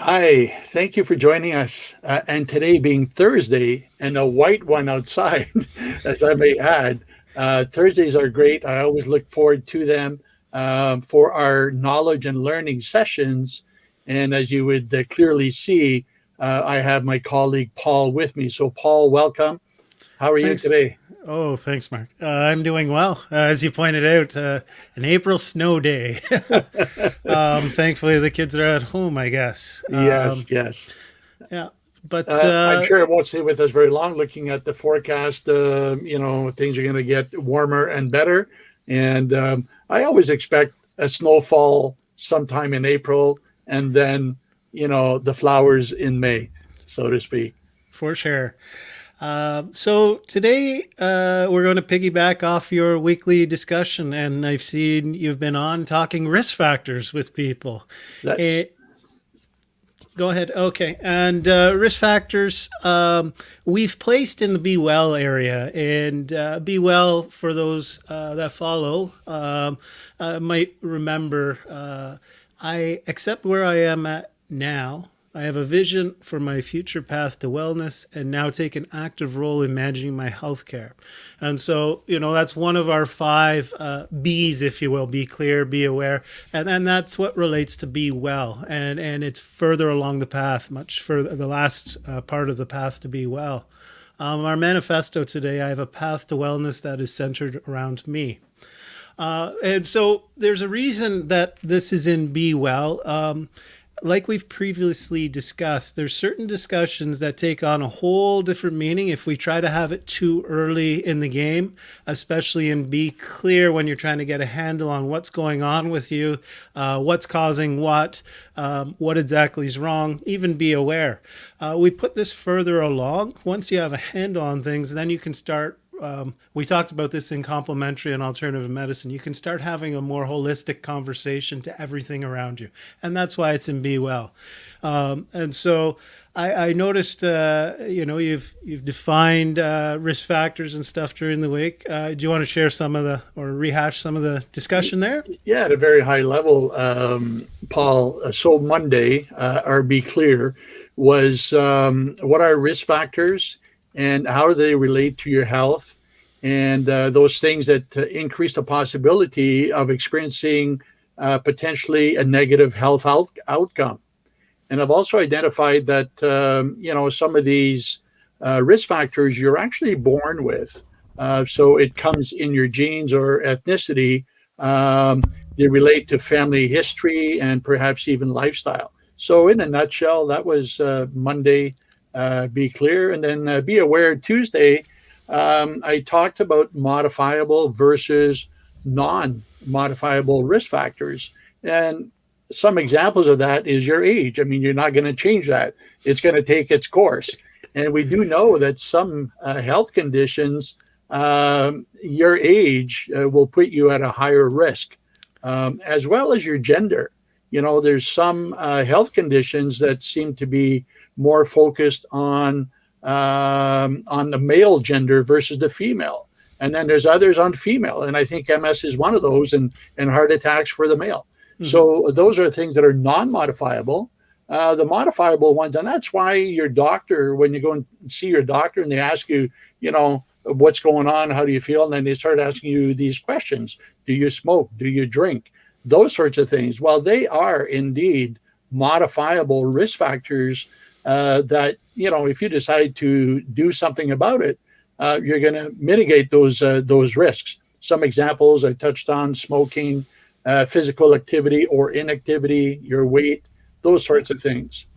Hi, thank you for joining us. And today being Thursday and a white one outside, as I may add, Thursdays are great. I always look forward to them for our knowledge and learning sessions. And as you would clearly see, I have my colleague Paul with me. So, Paul, welcome. How are you Thanks. today? Oh, thanks, Mark. I'm doing well. As you pointed out, an April snow day. Thankfully, the kids are at home, I guess. Yes, yes. Yeah, but I'm sure it won't stay with us very long. Looking at the forecast, things are going to get warmer and better. And I always expect a snowfall sometime in April, and then the flowers in May, so to speak. for sure. So today we're going to piggyback off your weekly discussion, and I've seen you've been on talking risk factors with people. That's Eh, Go ahead. Okay. And risk factors we've placed in the Be Well area. And Be Well, for those that follow, might remember I accept where I am at now. I have a vision for my future path to wellness and now take an active role in managing my healthcare. And so, that's one of our five B's, if you will: be clear, be aware. And that's what relates to be well. And it's further along the path, much further, the last part of the path to be well. Our manifesto today, I have a path to wellness that is centered around me. And so there's a reason that this is in Be Well. Like we've previously discussed, there's certain discussions that take on a whole different meaning if we try to have it too early in the game, especially in Be Clear when you're trying to get a handle on what's going on with you, what's causing what exactly is wrong, even Be Aware. We put this further along. Once you have a handle on things, then you can start. We talked about this in complementary and alternative medicine. You can start having a more holistic conversation to everything around you, and that's why it's in Be Well. And so I noticed, you've defined risk factors and stuff during the week. Do you want to share some of the, or rehash some of the discussion there? Yeah, at a very high level, Paul. So Monday, or Be Clear, was what are risk factors and how do they relate to your health, and those things that increase the possibility of experiencing potentially a negative health outcome. And I've also identified that some of these risk factors you're actually born with. So it comes in your genes or ethnicity. Um, they relate to family history and perhaps even lifestyle. So, in a nutshell, that was Monday. Be clear, and then be aware. Tuesday, I talked about modifiable versus non-modifiable risk factors, and some examples of that is your age. I mean, you're not going to change that; it's going to take its course. And we do know that some health conditions, your age will put you at a higher risk, as well as your gender. There's some health conditions that seem to be more focused on the male gender versus the female, and then there's others on female. And I think MS is one of those, and heart attacks for the male. Mm-hmm. So those are things that are non-modifiable. The modifiable ones, and that's why your doctor, when you go and see your doctor, and they ask you, what's going on, how do you feel, and then they start asking you these questions: Do you smoke? Do you drink? Those sorts of things. Well, they are indeed modifiable risk factors that if you decide to do something about it, you're going to mitigate those risks. Some examples I touched on: smoking, physical activity or inactivity, your weight, those sorts of things.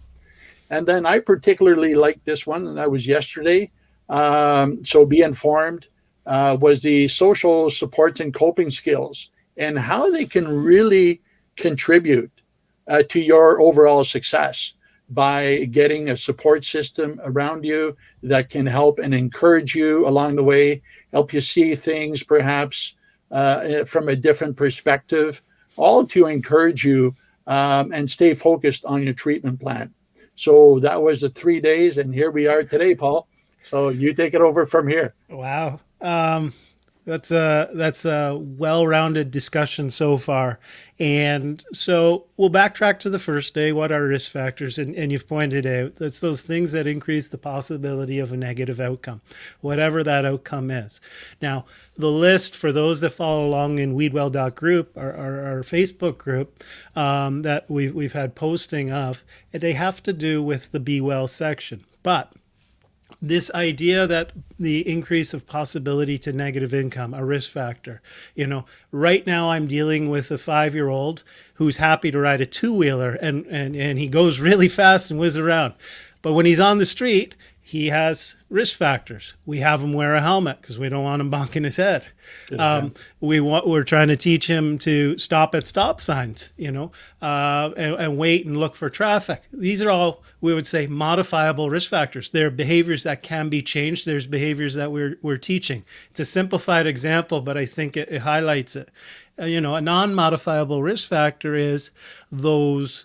And then I particularly like this one, and that was yesterday. So be informed was the social supports and coping skills and how they can really contribute to your overall success by getting a support system around you that can help and encourage you along the way, help you see things perhaps from a different perspective, all to encourage you and stay focused on your treatment plan. So that was the 3 days, and here we are today, Paul. So you take it over from here. Wow. That's a well-rounded discussion so far, and so we'll backtrack to the first day. What are risk factors? And you've pointed out that's those things that increase the possibility of a negative outcome, whatever that outcome is. Now, the list for those that follow along in weedwell.group, our Facebook group that we've had posting of, they have to do with the Be Well section, but this idea that the increase of possibility to negative income, a risk factor. Right now I'm dealing with a 5-year-old who's happy to ride a two-wheeler and he goes really fast and whiz around. But when he's on the street, he has risk factors. We have him wear a helmet because we don't want him bonking his head. We're trying to teach him to stop at stop signs, and wait and look for traffic. These are all, we would say, modifiable risk factors. They're behaviors that can be changed. There's behaviors that we're teaching. It's a simplified example, but I think it highlights it. A non-modifiable risk factor is those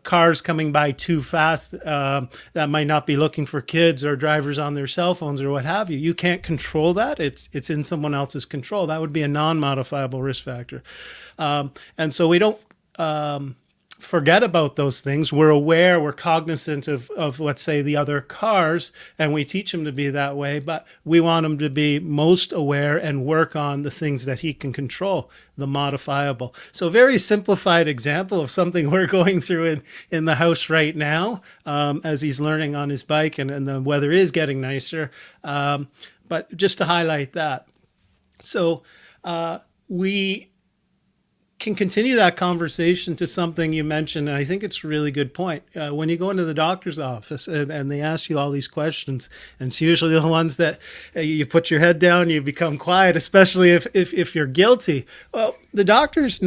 cars coming by too fast that might not be looking for kids or drivers on their cell phones or what have you. You can't control that. It's in someone else's control. That would be a non-modifiable risk factor. And so we don't forget about those things. We're aware, we're cognizant of, let's say, the other cars, and we teach him to be that way, but we want him to be most aware and work on the things that he can control, the modifiable. So very simplified example of something we're going through in the house right now as he's learning on his bike, and the weather is getting nicer. But just to highlight that. So we can continue that conversation to something you mentioned, and I think it's a really good point. When you go into the doctor's office and they ask you all these questions, and it's usually the ones that you put your head down, you become quiet, especially if you're guilty. Well, the doctor's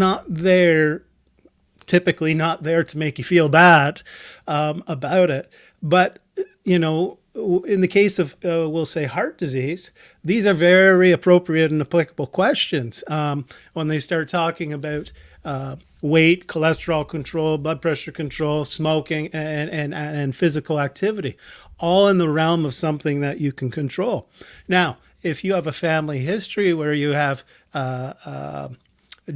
typically not there to make you feel bad about it. But, in the case of, we'll say, heart disease, these are very appropriate and applicable questions when they start talking about weight, cholesterol control, blood pressure control, smoking, and physical activity, all in the realm of something that you can control. Now, if you have a family history where you have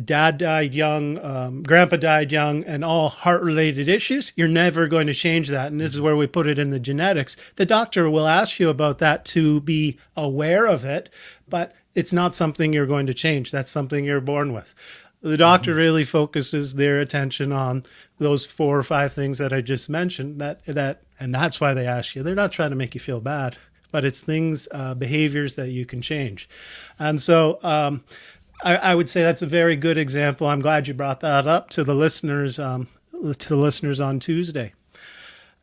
dad died young, grandpa died young, and all heart-related issues, you're never going to change that. And this is where we put it in the genetics. The doctor will ask you about that to be aware of it, but it's not something you're going to change. That's something you're born with. The doctor really focuses their attention on those 4 or 5 things that I just mentioned, and that's why they ask you. They're not trying to make you feel bad, but it's things, behaviors that you can change. And so, I would say that's a very good example. I'm glad you brought that up to the listeners on Tuesday.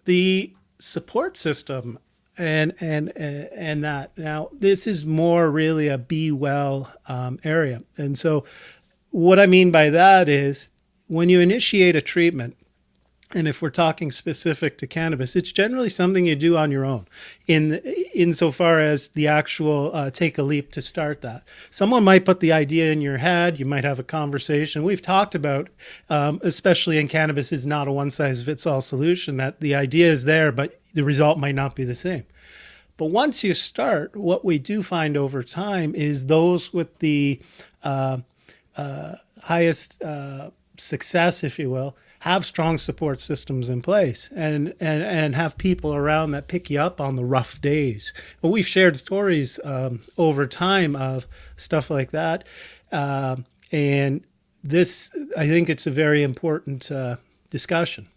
The support system and that. Now, this is more really a Be Well area. And so what I mean by that is when you initiate a treatment, and if we're talking specific to cannabis, it's generally something you do on your own insofar as the actual take a leap to start that. Someone might put the idea in your head. You might have a conversation. We've talked about, especially in cannabis, is not a one-size-fits-all solution, that the idea is there, but the result might not be the same. But once you start, what we do find over time is those with the highest success, if you will, have strong support systems in place and have people around that pick you up on the rough days. Well, we've shared stories over time of stuff like that. And this, I think it's a very important discussion.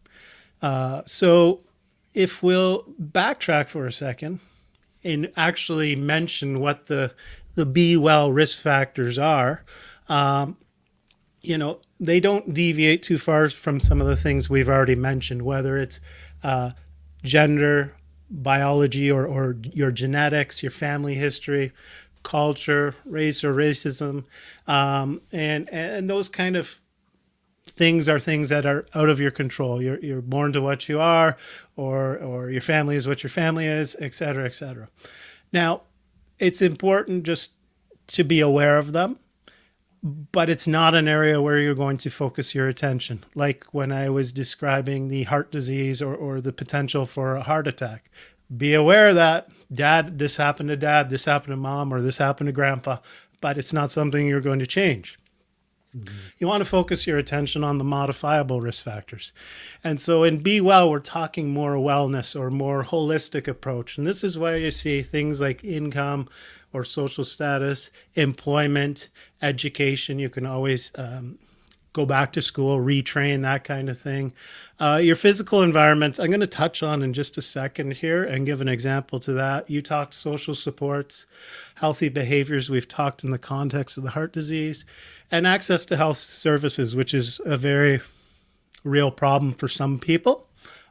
So if we'll backtrack for a second and actually mention what the Be Well risk factors are, they don't deviate too far from some of the things we've already mentioned, whether it's gender, biology, or your genetics, your family history, culture, race or racism, and those kind of things are things that are out of your control. You're born to what you are, or your family is what your family is, et cetera, et cetera. Now, it's important just to be aware of them, but it's not an area where you're going to focus your attention. Like when I was describing the heart disease or the potential for a heart attack. Be aware that, Dad, this happened to Dad, this happened to Mom, or this happened to Grandpa, but it's not something you're going to change. You want to focus your attention on the modifiable risk factors. And so in Be Well, we're talking more wellness or more holistic approach. And this is why you see things like income or social status, employment, education. You can always go back to school, retrain, that kind of thing. Your physical environment, I'm going to touch on in just a second here and give an example to that. You talked social supports, healthy behaviors. We've talked in the context of the heart disease, and access to health services, which is a very real problem for some people.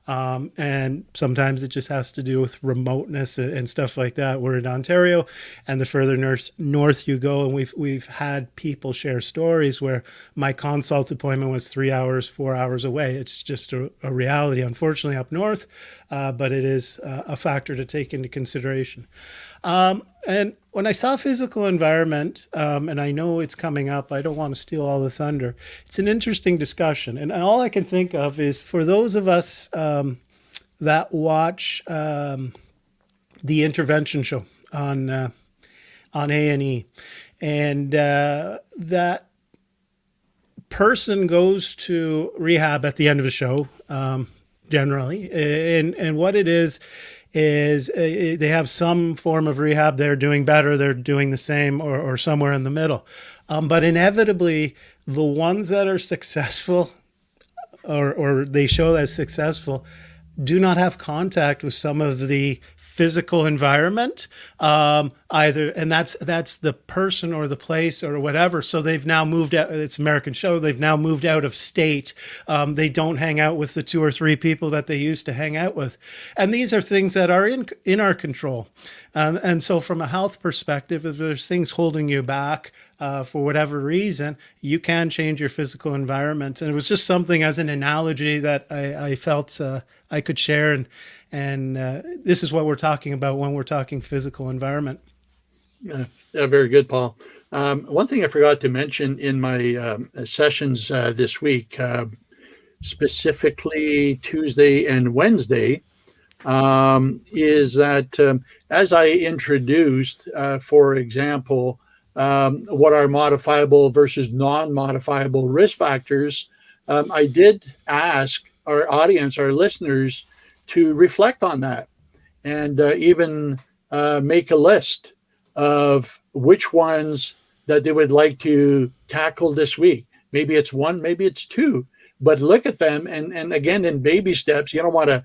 And sometimes it just has to do with remoteness and stuff like that. We're in Ontario, and the further north you go, and we've had people share stories where my consult appointment was 3 hours, 4 hours away. It's just a reality, unfortunately, up north, but it is a factor to take into consideration. And when I saw physical environment, and I know it's coming up, I don't want to steal all the thunder. It's an interesting discussion. And all I can think of is for those of us that watch the intervention show on A&E, and that person goes to rehab at the end of the show, generally. And what it is they have some form of rehab. They're doing better, they're doing the same, or somewhere in the middle. But inevitably, the ones that are successful or they show as successful do not have contact with some of the physical environment, either, and that's the person or the place or whatever. So they've now moved out. It's American show. They've now moved out of state. They don't hang out with the 2 or 3 people that they used to hang out with, and these are things that are in our control. And so, from a health perspective, if there's things holding you back for whatever reason, you can change your physical environment. And it was just something as an analogy that I felt I could share. And this is what we're talking about when we're talking physical environment. Yeah, very good, Paul. One thing I forgot to mention in my sessions this week, specifically Tuesday and Wednesday, is that as I introduced, for example, what are modifiable versus non-modifiable risk factors, I did ask our audience, our listeners, to reflect on that and even make a list of which ones that they would like to tackle this week. Maybe it's 1, maybe it's 2, but look at them. And again, in baby steps, you don't want to,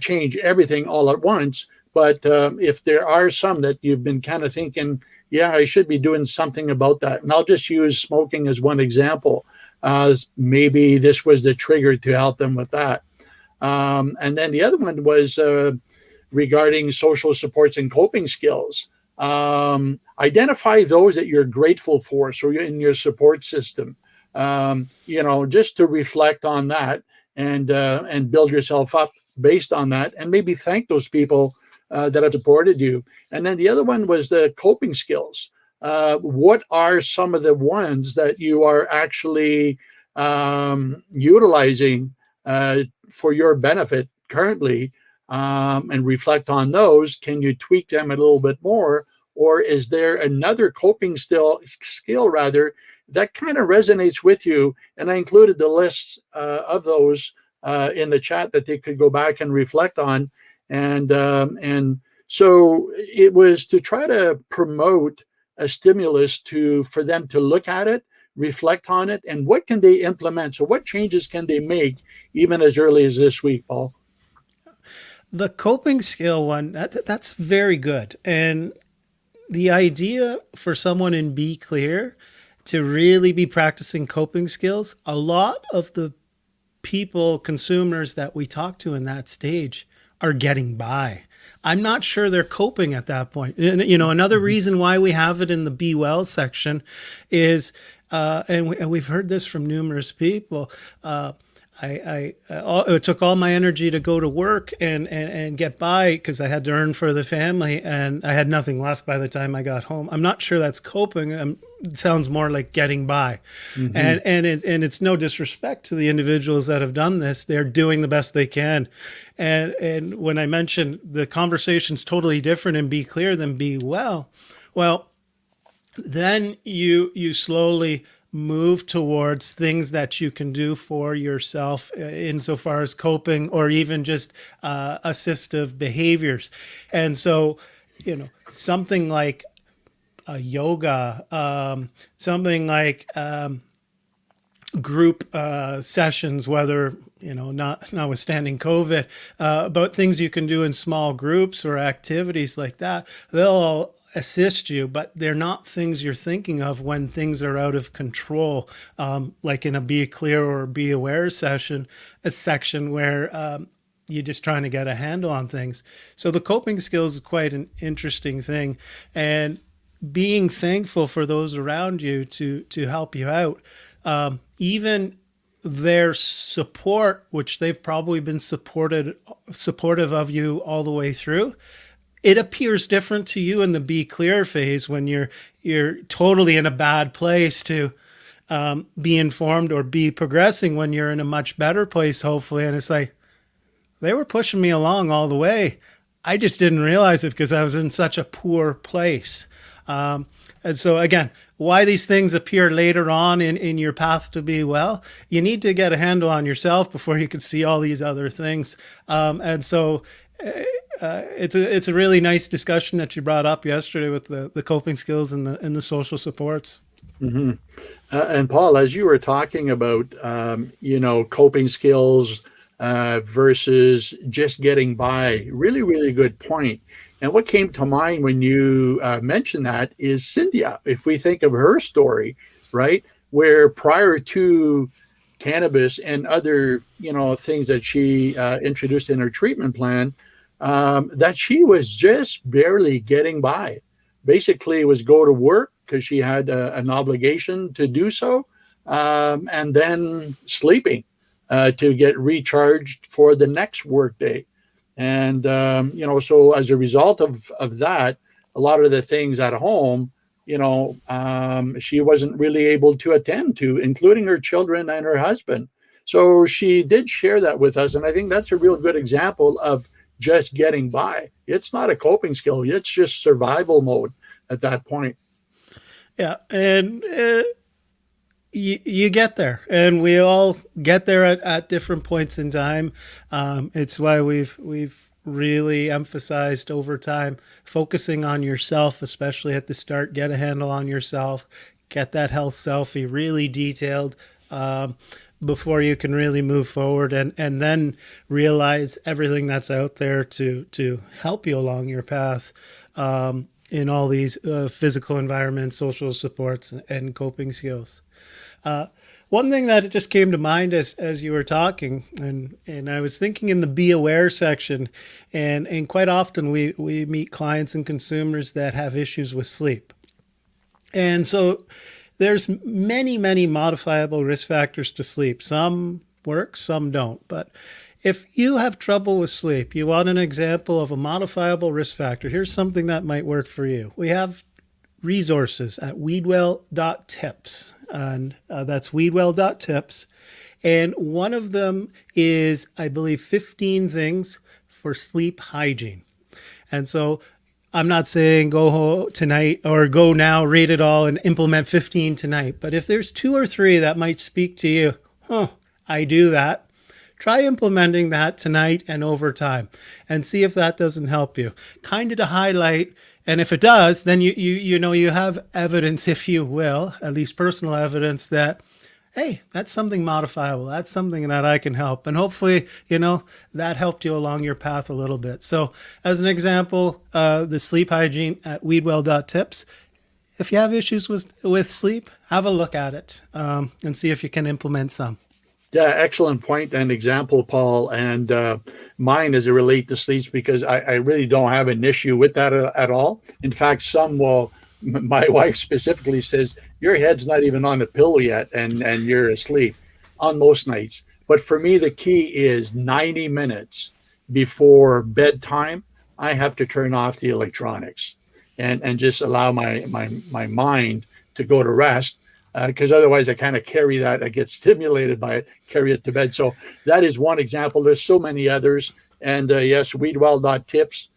change everything all at once. But if there are some that you've been kind of thinking, yeah, I should be doing something about that. And I'll just use smoking as one example. Maybe this was the trigger to help them with that. And then the other one was regarding social supports and coping skills. Identify those that you're grateful for. So you're in your support system, just to reflect on that and build yourself up based on that, and maybe thank those people that have supported you. And then the other one was the coping skills. What are some of the ones that you are actually utilizing for your benefit currently, and reflect on those? Can you tweak them a little bit more? Or is there another coping skill that kind of resonates with you? And I included the lists of those in the chat that they could go back and reflect on. And so it was to try to promote a stimulus for them to look at it, reflect on it, and what can they implement? So what changes can they make even as early as this week, Paul? The coping skill one, that's very good. And the idea for someone in Be Clear to really be practicing coping skills, a lot of the people, consumers that we talk to in that stage are getting by. I'm not sure they're coping at that point. Another reason why we have it in the Be Well section is, and we've heard this from numerous people, it took all my energy to go to work and get by because I had to earn for the family, and I had nothing left by the time I got home. I'm not sure that's coping. It sounds more like getting by. Mm-hmm. And it's no disrespect to the individuals that have done this. They're doing the best they can. And when I mentioned the conversation's totally different in Be Clear than Be Well, Then you slowly move towards things that you can do for yourself insofar as coping or even just assistive behaviors. And so, something like yoga, something like group sessions, whether notwithstanding COVID, about things you can do in small groups or activities like that. They'll all assist you, but they're not things you're thinking of when things are out of control, like in a Be Clear or Be Aware session, a section where you're just trying to get a handle on things. So the coping skills is quite an interesting thing, and being thankful for those around you to help you out, even their support, which they've probably been supportive of you all the way through. It appears different to you in the Be Clear phase when you're totally in a bad place to be informed or be progressing when you're in a much better place, hopefully. And it's like, they were pushing me along all the way. I just didn't realize it because I was in such a poor place. And so again, why these things appear later on in your path to be well, you need to get a handle on yourself before you can see all these other things. And so it's a really nice discussion that you brought up yesterday with the coping skills and the social supports. Mm-hmm. And Paul, as you were talking about, coping skills versus just getting by, really, really good point. And what came to mind when you mentioned that is Cynthia. If we think of her story, right, where prior to cannabis and other, things that she introduced in her treatment plan, that she was just barely getting by. Basically, it was go to work because she had an obligation to do so, and then sleeping to get recharged for the next workday. And, so as a result of that, a lot of the things at home, she wasn't really able to attend to, including her children and her husband. So she did share that with us. And I think that's a real good example of just getting by. It's not a coping skill. It's just survival mode at that point. Yeah. And you get there, and we all get there at different points in time. It's why we've really emphasized over time focusing on yourself, especially at the start. Get a handle on yourself, get that health selfie really detailed before you can really move forward, and then realize everything that's out there to help you along your path in all these physical environments, social supports, and coping skills. One thing that just came to mind as you were talking, and I was thinking in the Be Aware section, and quite often we meet clients and consumers that have issues with sleep. And so there's many modifiable risk factors to sleep. Some work, some don't. But if you have trouble with sleep, you want an example of a modifiable risk factor, here's something that might work for you. We have resources at weedwell.tips. And that's weedwell.tips. And one of them is, I believe, 15 things for sleep hygiene. And so I'm not saying go tonight or go now, read it all and implement 15 tonight. But if there's 2 or 3 that might speak to you, I do that. Try implementing that tonight and over time and see if that doesn't help you. Kind of to highlight. And if it does, then you have evidence, if you will, at least personal evidence that, hey, that's something modifiable. That's something that I can help. And hopefully, that helped you along your path a little bit. So as an example, the sleep hygiene at weedwell.tips. If you have issues with sleep, have a look at it and see if you can implement some. Yeah, excellent point and example, Paul. And mine as it relates to sleeps, because I really don't have an issue with that at all. In fact, my wife specifically says, your head's not even on the pillow yet and you're asleep on most nights. But for me, the key is 90 minutes before bedtime, I have to turn off the electronics and just allow my mind to go to rest. Because otherwise I kind of carry that, I get stimulated by it, carry it to bed. So that is one example. There's so many others. And yes, weedwell.tips,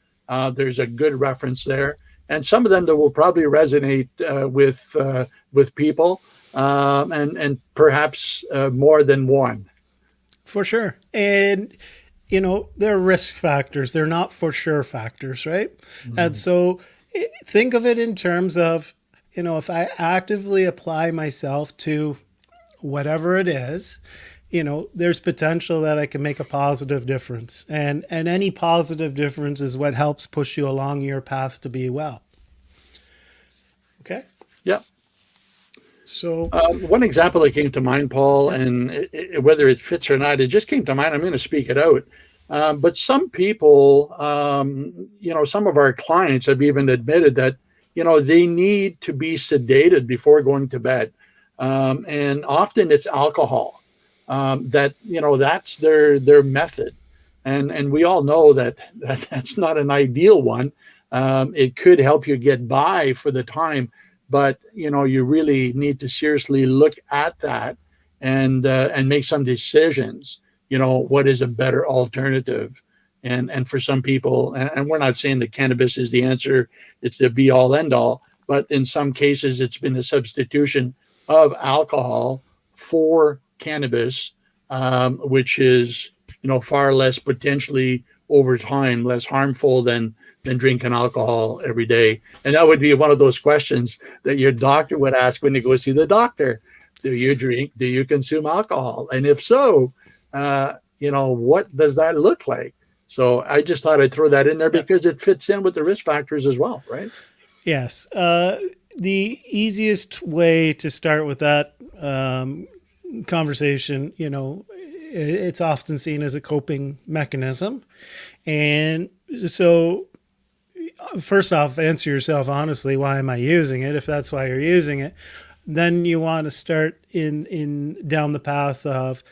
there's a good reference there. and some of them that will probably resonate with people, and perhaps more than one. For sure. And, they're risk factors. They're not for sure factors, right? And Mm. so think of it in terms of, if I actively apply myself to whatever it is, there's potential that I can make a positive difference. And any positive difference is what helps push you along your path to be well. Okay. Yeah. So, One example that came to mind, Paul, and whether it fits or not, it just came to mind. I'm going to speak it out. But some people, some of our clients have even admitted that, they need to be sedated before going to bed. And often it's alcohol, that's their method. And we all know that's not an ideal one. It could help you get by for the time, but you really need to seriously look at that and make some decisions. What is a better alternative? And for some people, and we're not saying that cannabis is the answer, it's the be all end all, but in some cases it's been a substitution of alcohol for cannabis, which is far less, potentially over time, less harmful than drinking alcohol every day. And that would be one of those questions that your doctor would ask when you go see the doctor. Do you drink? Do you consume alcohol? And if so, what does that look like? So I just thought I'd throw that in there yeah. because it fits in with the risk factors as well, right? Yes. The easiest way to start with that conversation, it's often seen as a coping mechanism. And so, first off, answer yourself honestly, why am I using it? If that's why you're using it, then you want to start in down the path of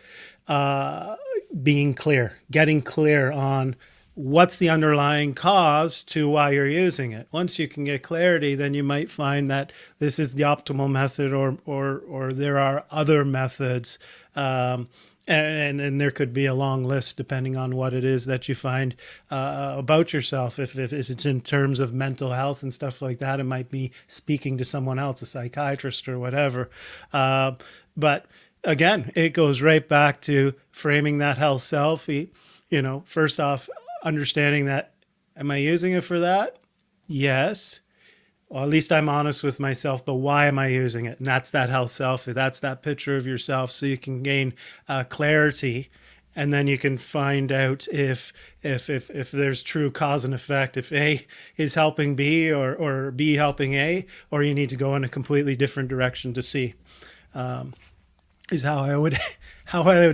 being clear, getting clear on what's the underlying cause to why you're using it. Once you can get clarity, then you might find that this is the optimal method, or there are other methods. And there could be a long list depending on what it is that you find about yourself. If it's in terms of mental health and stuff like that, it might be speaking to someone else, a psychiatrist or whatever. But again, it goes right back to framing that health selfie. First off, understanding that, am I using it for that? Yes. Well, at least I'm honest with myself, but why am I using it? And that's that health selfie. That's that picture of yourself, so you can gain clarity, and then you can find out if there's true cause and effect, if A is helping B, or B helping A, or you need to go in a completely different direction to C. Is how I would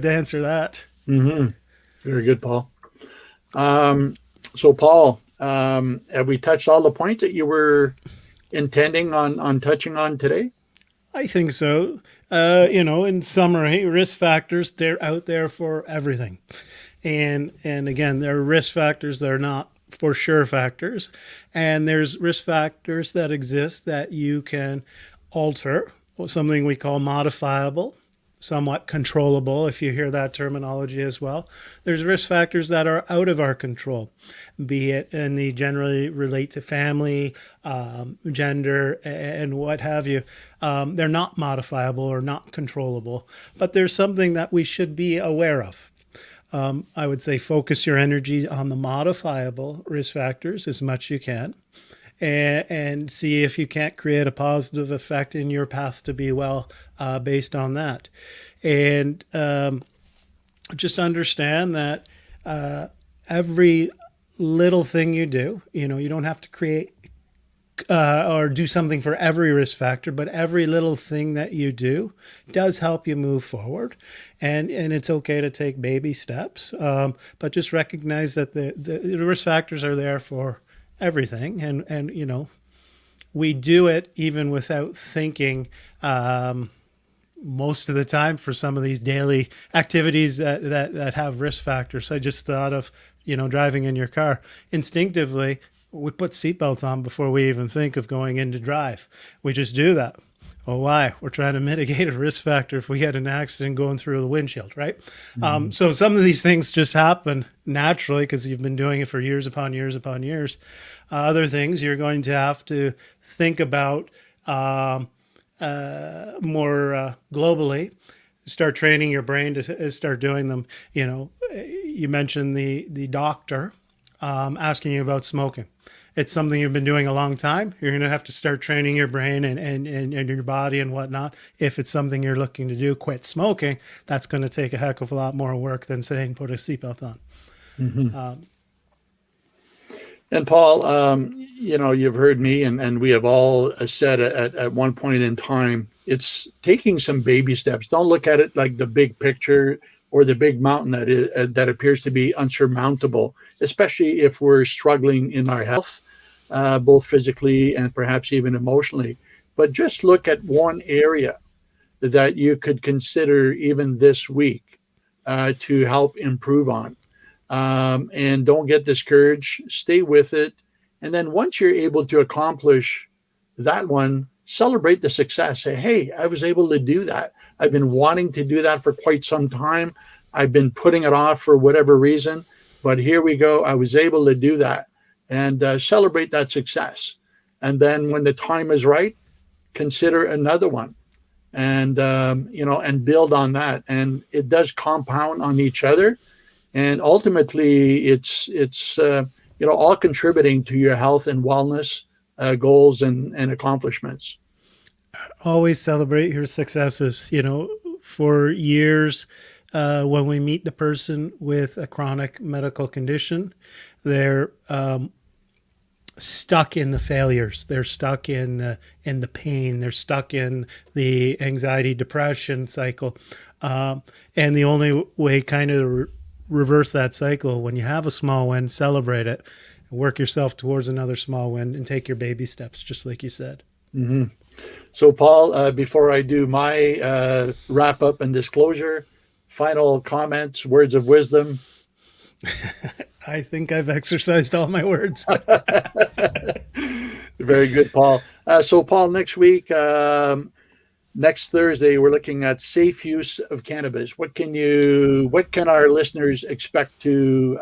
answer that. Mm-hmm. Very good, Paul. So, Paul, have we touched all the points that you were intending on touching on today? I think so. In summary, risk factors, they're out there for everything. And again, there are risk factors that are not for sure factors. And there's risk factors that exist that you can alter, something we call modifiable, somewhat controllable, if you hear that terminology as well. There's risk factors that are out of our control, be it, and they generally relate to family, gender, and what have you. They're not modifiable or not controllable, but there's something that we should be aware of. I would say focus your energy on the modifiable risk factors as much as you can, and see if you can't create a positive effect in your path to be well based on that. And just understand that every little thing you do, you don't have to create or do something for every risk factor, but every little thing that you do does help you move forward. And it's okay to take baby steps, but just recognize that the risk factors are there for everything, and we do it even without thinking, most of the time, for some of these daily activities that have risk factors. I just thought of driving in your car. Instinctively, we put seatbelts on before we even think of going in to drive. We just do that. Oh, why? We're trying to mitigate a risk factor if we get an accident going through the windshield, right? Mhm. So some of these things just happen naturally because you've been doing it for years upon years upon years. Other things you're going to have to think about more globally. Start training your brain to start doing them. You mentioned the doctor asking you about smoking. It's something you've been doing a long time. You're going to have to start training your brain and your body and whatnot. If it's something you're looking to do, quit smoking, that's going to take a heck of a lot more work than saying put a seatbelt on. Mhm. And Paul, you've heard me, and we have all said at one point in time, it's taking some baby steps. Don't look at it like the big picture or the big mountain that appears to be unsurmountable, especially if we're struggling in our health, both physically and perhaps even emotionally. But just look at one area that you could consider even this week to help improve on. And don't get discouraged. Stay with it. And then once you're able to accomplish that one, celebrate the success. Say, hey, I was able to do that. I've been wanting to do that for quite some time. I've been putting it off for whatever reason. But here we go. I was able to do that and celebrate that success. And then when the time is right, consider another one and build on that. And it does compound on each other, and ultimately it's all contributing to your health and wellness goals and accomplishments. Always celebrate your successes. For years, when we meet the person with a chronic medical condition, they're stuck in the failures. They're stuck in the pain. They're stuck in the anxiety, depression cycle. And the only way kind of reverse that cycle, when you have a small win, celebrate it, work yourself towards another small win, and take your baby steps, just like you said. Mm-hmm. So, Paul, before I do my wrap up and disclosure, final comments, words of wisdom. I think I've exercised all my words. Very good, Paul. So, Paul, next week, next Thursday, we're looking at safe use of cannabis. What can our listeners expect to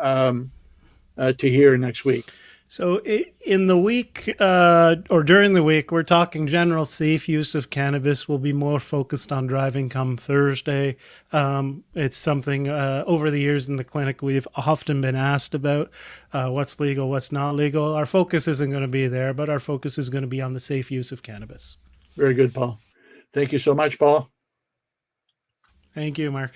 hear next week? So in the week or during the week, we're talking general safe use of cannabis. We'll be more focused on driving come Thursday. It's something over the years in the clinic we've often been asked about what's legal, what's not legal. Our focus isn't going to be there, but our focus is going to be on the safe use of cannabis. Very good, Paul. Thank you so much, Paul. Thank you, Mark.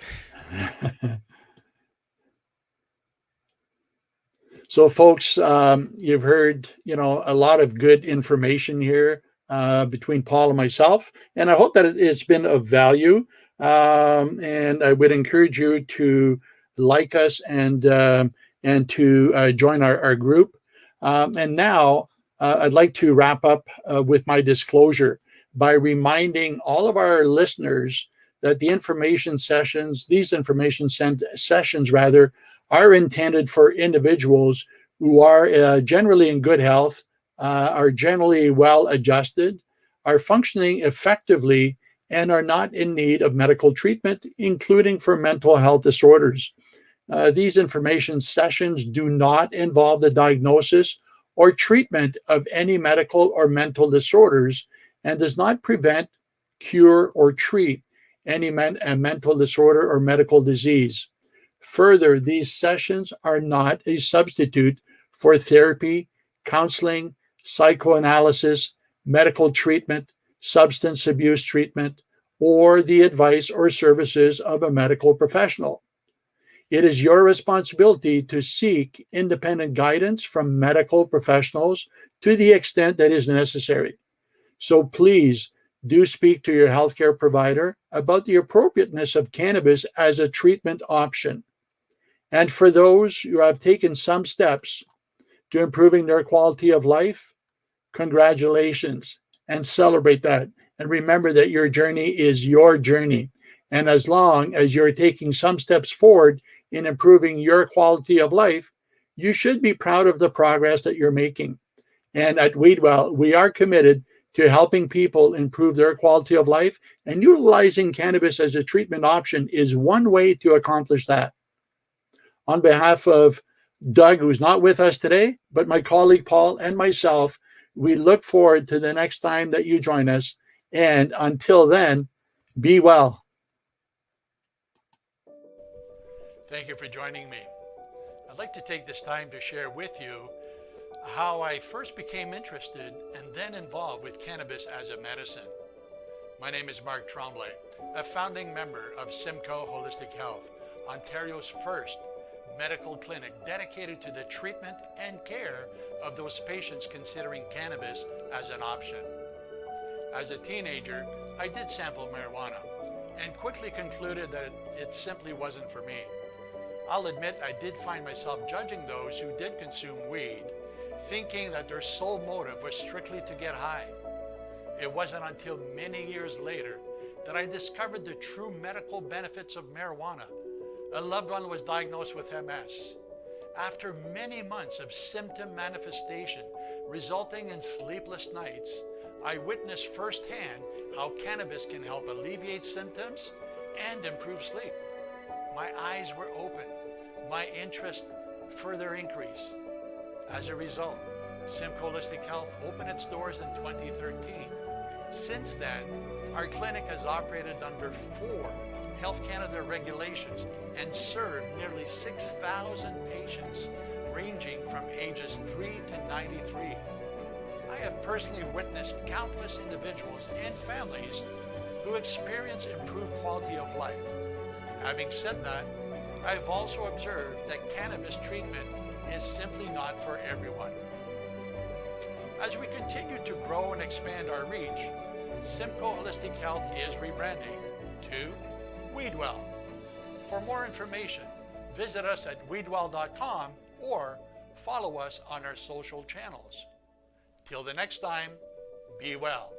So, folks, you've heard, a lot of good information here between Paul and myself, and I hope that it's been of value. And I would encourage you to like us and to join our group. And now, I'd like to wrap up with my disclosure by reminding all of our listeners that these information sessions rather, are intended for individuals who are generally in good health, are generally well adjusted, are functioning effectively, and are not in need of medical treatment, including for mental health disorders. These information sessions do not involve the diagnosis or treatment of any medical or mental disorders and does not prevent, cure, or treat any mental disorder or medical disease. Further, these sessions are not a substitute for therapy, counseling, psychoanalysis, medical treatment, substance abuse treatment, or the advice or services of a medical professional. It is your responsibility to seek independent guidance from medical professionals to the extent that is necessary. So please do speak to your healthcare provider about the appropriateness of cannabis as a treatment option. And for those who have taken some steps to improving their quality of life, congratulations and celebrate that. And remember that your journey is your journey. And as long as you're taking some steps forward in improving your quality of life, you should be proud of the progress that you're making. And at Weedwell, we are committed to helping people improve their quality of life, and utilizing cannabis as a treatment option is one way to accomplish that. On behalf of Doug, who's not with us today, but my colleague Paul and myself, we look forward to the next time that you join us. And until then, be well. Thank you for joining me. I'd like to take this time to share with you how I first became interested and then involved with cannabis as a medicine. My name is Mark Tremblay, a founding member of Simcoe Holistic Health, Ontario's first medical clinic dedicated to the treatment and care of those patients considering cannabis as an option. As a teenager, I did sample marijuana and quickly concluded that it simply wasn't for me. I'll admit I did find myself judging those who did consume weed, thinking that their sole motive was strictly to get high. It wasn't until many years later that I discovered the true medical benefits of marijuana. A loved one was diagnosed with MS. After many months of symptom manifestation resulting in sleepless nights, I witnessed firsthand how cannabis can help alleviate symptoms and improve sleep. My eyes were open. My interest further increased. As a result, Simcoe Holistic Health opened its doors in 2013. Since then, our clinic has operated under 4 Health Canada regulations and served nearly 6,000 patients ranging from ages 3 to 93. I have personally witnessed countless individuals and families who experience improved quality of life. Having said that, I have also observed that cannabis treatment is simply not for everyone. As we continue to grow and expand our reach, Simcoe Holistic Health is rebranding to Weedwell. For more information, visit us at weedwell.com or follow us on our social channels. Till the next time, be well.